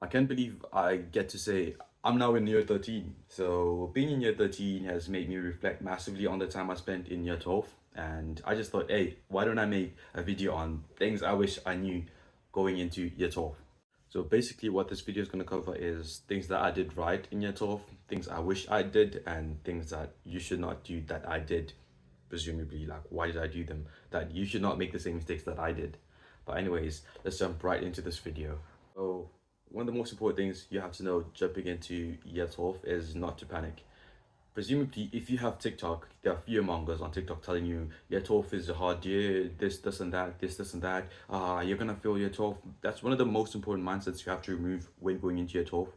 I can't believe I get to say I'm now in year 13. So being in year 13 has made me reflect massively on the time I spent in year 12. And I just thought, hey, why don't I make a video on things I wish I knew going into year 12? So basically what this video is going to cover is things that I did right in year 12, things I wish I did, and things that you should not do that I did, presumably. Like, why did I do them? That you should not make the same mistakes that I did. But anyways, let's jump right into this video. So one of the most important things you have to know jumping into year 12 is not to panic. Presumably, if you have TikTok, there are fear mongers on TikTok telling you year 12 is a hard year, this and that, this and that. You're gonna fail year 12. That's one of the most important mindsets you have to remove when going into year 12.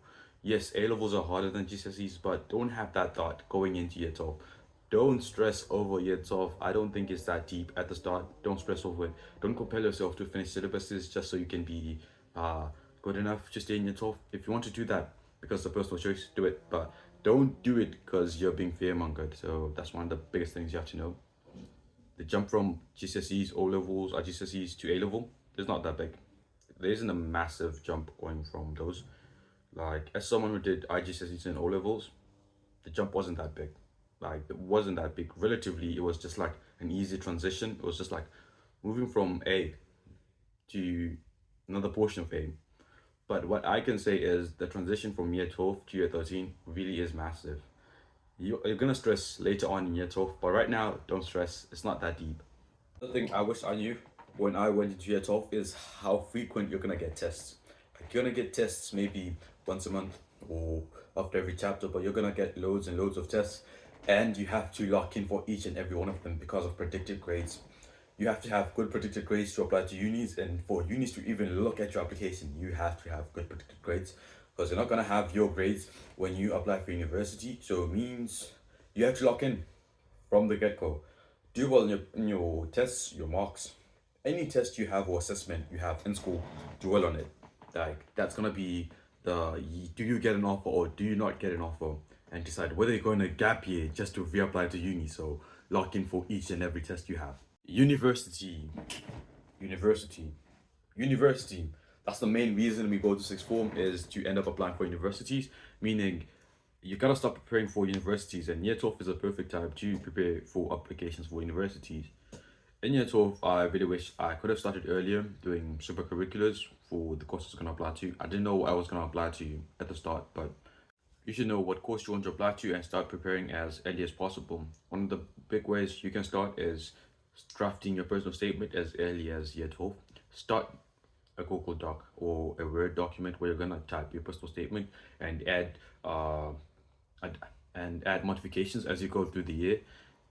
Yes, A levels are harder than GCSEs, but don't have that thought going into year 12. Don't stress over year 12. I don't think it's that deep at the start. Don't stress over it. Don't compel yourself to finish syllabuses just so you can be uh, good enough to stay in year 12. If you want to do that because it's a personal choice, do it. But don't do it because you're being fear-mongered. So that's one of the biggest things you have to know. The jump from GCSEs, O levels, or GCSEs to A level is not that big. There isn't a massive jump going from those. Like, as someone who did IGCSEs and O levels, the jump wasn't that big. Like, it wasn't that big. Relatively, it was just like an easy transition. It was just like moving from A to another portion of A. But what I can say is the transition from year 12 to year 13 really is massive. You're gonna stress later on in year 12, but right now, don't stress. It's not that deep. The thing I wish I knew when I went into year 12 is how frequent you're gonna get tests. Like, you're gonna get tests maybe once a month or after every chapter, but you're gonna get loads and loads of tests, and you have to lock in for each and every one of them because of predicted grades. You have to have good predicted grades to apply to unis, and for unis to even look at your application, you have to have good predicted grades because you're not gonna have your grades when you apply for university. So it means you have to lock in from the get-go. Do well in your tests, your marks, any test you have or assessment you have in school, do well on it. Like, that's gonna be the do you get an offer or do you not get an offer, and decide whether you're going to gap year just to reapply to uni. So lock in for each and every test you have. University, university, university. That's the main reason we go to sixth form, is to end up applying for universities, meaning you gotta start preparing for universities, and year 12 is a perfect time to prepare for applications for universities. In year 12, I really wish I could have started earlier doing supercurriculars for the courses I was gonna apply to. I didn't know what I was gonna apply to at the start, but you should know what course you want to apply to and start preparing as early as possible. One of the big ways you can start is drafting your personal statement as early as year 12. Start a Google Doc or a Word document where you're gonna type your personal statement and add, and add modifications as you go through the year.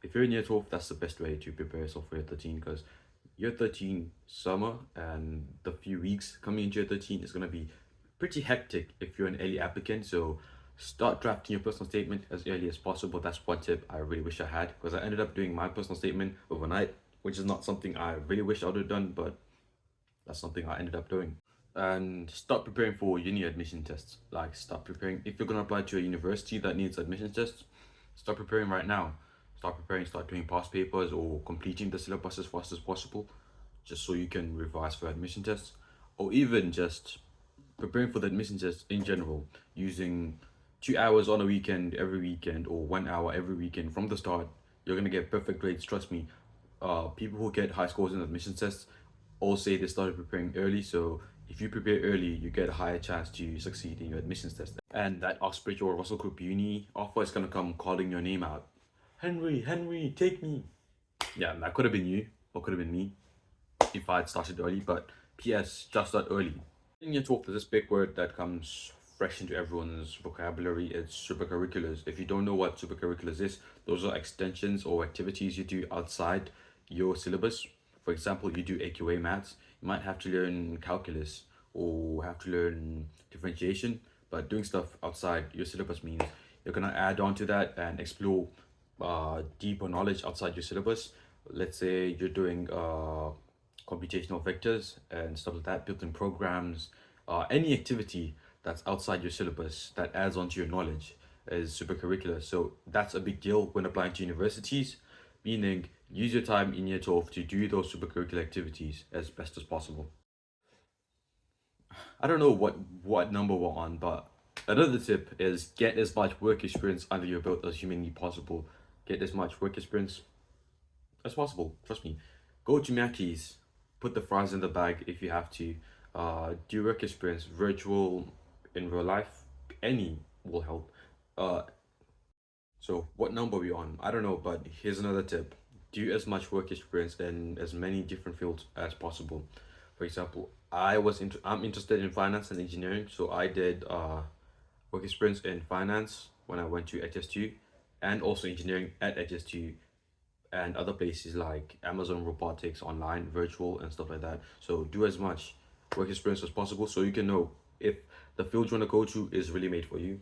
If you're in year 12, that's the best way to prepare yourself for year 13, because year 13 summer and the few weeks coming into year 13 is going to be pretty hectic if you're an early applicant. So start drafting your personal statement as early as possible. That's one tip I really wish I had, because I ended up doing my personal statement overnight, which is not something I really wish I would have done, but that's something I ended up doing. And start preparing for uni admission tests. Like, start preparing. If you're going to apply to a university that needs admission tests, start preparing right now. Start preparing, start doing past papers or completing the syllabus as fast as possible, just so you can revise for admission tests. Or even just preparing for the admission test in general, using 2 hours on a weekend every weekend, or 1 hour every weekend from the start. You're going to get perfect grades, trust me. People who get high scores in admission tests all say they started preparing early, so if you prepare early, you get a higher chance to succeed in your admissions test. And that Oxbridge or Russell Group uni offer is gonna come calling your name out. Henry, Henry, take me. Yeah, that could have been you, or could have been me, if I had started early, but PS, just start early. In year 12, there's this big word that comes fresh into everyone's vocabulary. It's supercurriculars. If you don't know what supercurriculars is, those are extensions or activities you do outside your syllabus. For example, you do AQA maths, you might have to learn calculus or have to learn differentiation, but doing stuff outside your syllabus means you're gonna add on to that and explore deeper knowledge outside your syllabus. Let's say you're doing computational vectors and stuff like that, built-in programs, any activity that's outside your syllabus that adds on to your knowledge is supercurricular. So that's a big deal when applying to universities, meaning use your time in year 12 to do those supercurricular activities as best as possible. I don't know what number we're on, but another tip is get as much work experience under your belt as humanly possible. Get as much work experience as possible. Trust me. Go to Mackey's, put the fries in the bag if you have to. Do work experience, virtual, in real life, any will help. Uh, so what number are we on? I don't know, but here's another tip. Do as much work experience in as many different fields as possible. For example, I'm interested in finance and engineering, so I did work experience in finance when I went to HS2, and also engineering at HS2 and other places like Amazon Robotics, online, virtual, and stuff like that. So do as much work experience as possible so you can know if the field you want to go to is really made for you.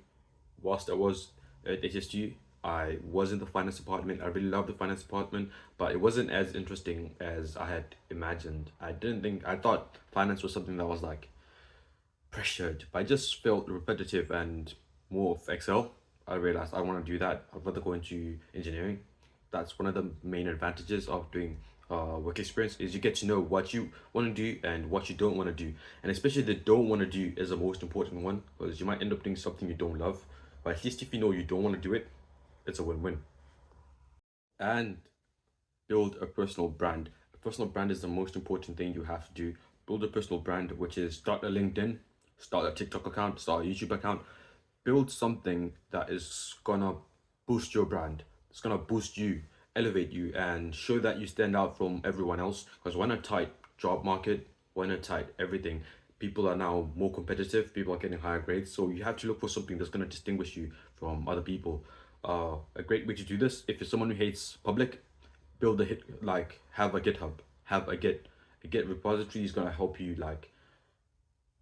Whilst I was at HSG, I was in the finance department. I really loved the finance department, but it wasn't as interesting as I had imagined. I thought finance was something that was like pressured, but I just felt repetitive and more of Excel. I realized I want to do that. I'd rather go into engineering. That's one of the main advantages of doing work experience is you get to know what you want to do and what you don't want to do. And especially the don't want to do is the most important one because you might end up doing something you don't love. But at least if you know you don't want to do it, it's a win-win. And build a personal brand. A personal brand is the most important thing you have to do. Build a personal brand, which is start a LinkedIn, start a TikTok account, start a YouTube account. Build something that is gonna boost your brand. It's gonna boost you, elevate you, and show that you stand out from everyone else. Because when a tight job market, when a tight everything, people are now more competitive. People are getting higher grades, so you have to look for something that's gonna distinguish you from other people. A great way to do this, if you're someone who hates public, build a hit like have a GitHub, have a Git repository is gonna help you like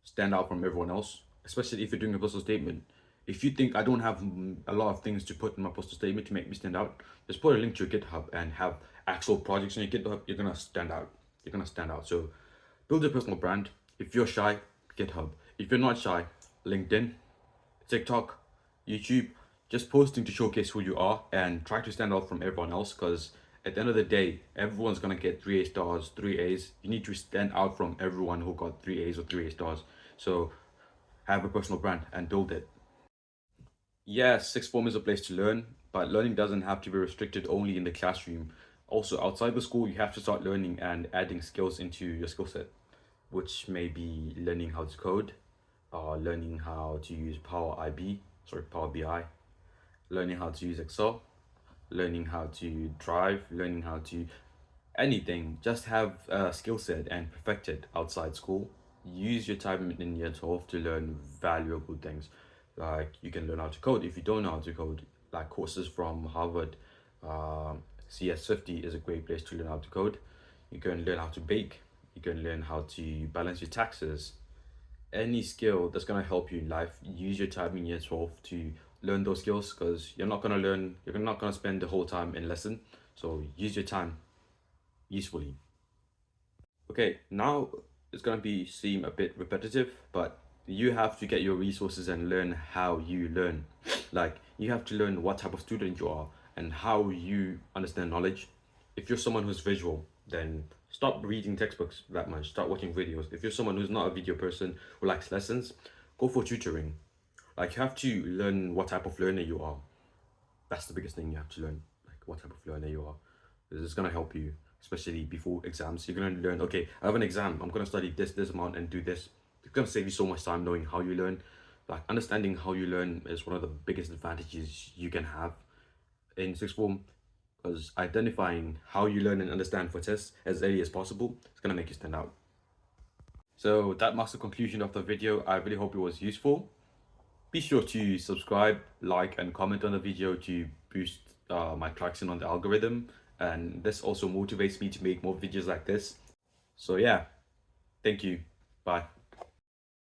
stand out from everyone else, especially if you're doing a personal statement. If you think I don't have a lot of things to put in my personal statement to make me stand out, just put a link to your GitHub and have actual projects on your GitHub. You're gonna stand out. You're gonna stand out. So build a personal brand. If you're shy, GitHub. If you're not shy, LinkedIn, TikTok, YouTube, just posting to showcase who you are and try to stand out from everyone else because at the end of the day, everyone's gonna get 3A stars, 3As. You need to stand out from everyone who got 3As or 3A stars. So have a personal brand and build it. Yeah, sixth form is a place to learn, but learning doesn't have to be restricted only in the classroom. Also, outside the school, you have to start learning and adding skills into your skill set, which may be learning how to code, learning how to use Power BI, learning how to use Excel, learning how to drive, learning how to anything. Just have a skill set and perfect it outside school. Use your time in year 12 to learn valuable things. Like you can learn how to code if you don't know how to code. Like courses from Harvard, CS50 is a great place to learn how to code. You can learn how to bake. You can learn how to balance your taxes. Any skill that's gonna help you in life, use your time in year 12 to learn those skills because you're not gonna spend the whole time in lesson. So use your time usefully. Okay, now it's gonna be seem a bit repetitive, but you have to get your resources and learn how you learn. Like you have to learn what type of student you are and how you understand knowledge. If you're someone who's visual, then stop reading textbooks that much. Start watching videos. If you're someone who's not a video person who likes lessons, go for tutoring. Like you have to learn what type of learner you are. That's the biggest thing you have to learn. Like what type of learner you are. This is gonna help you, especially before exams. You're gonna learn, okay, I have an exam. I'm gonna study this amount and do this. It's gonna save you so much time knowing how you learn. Like understanding how you learn is one of the biggest advantages you can have in sixth form because identifying how you learn and understand for tests as early as possible is gonna make you stand out. So that marks the conclusion of the video. I really hope it was useful. Be sure to subscribe, like, and comment on the video to boost my traction on the algorithm. And this also motivates me to make more videos like this. So yeah, thank you. Bye.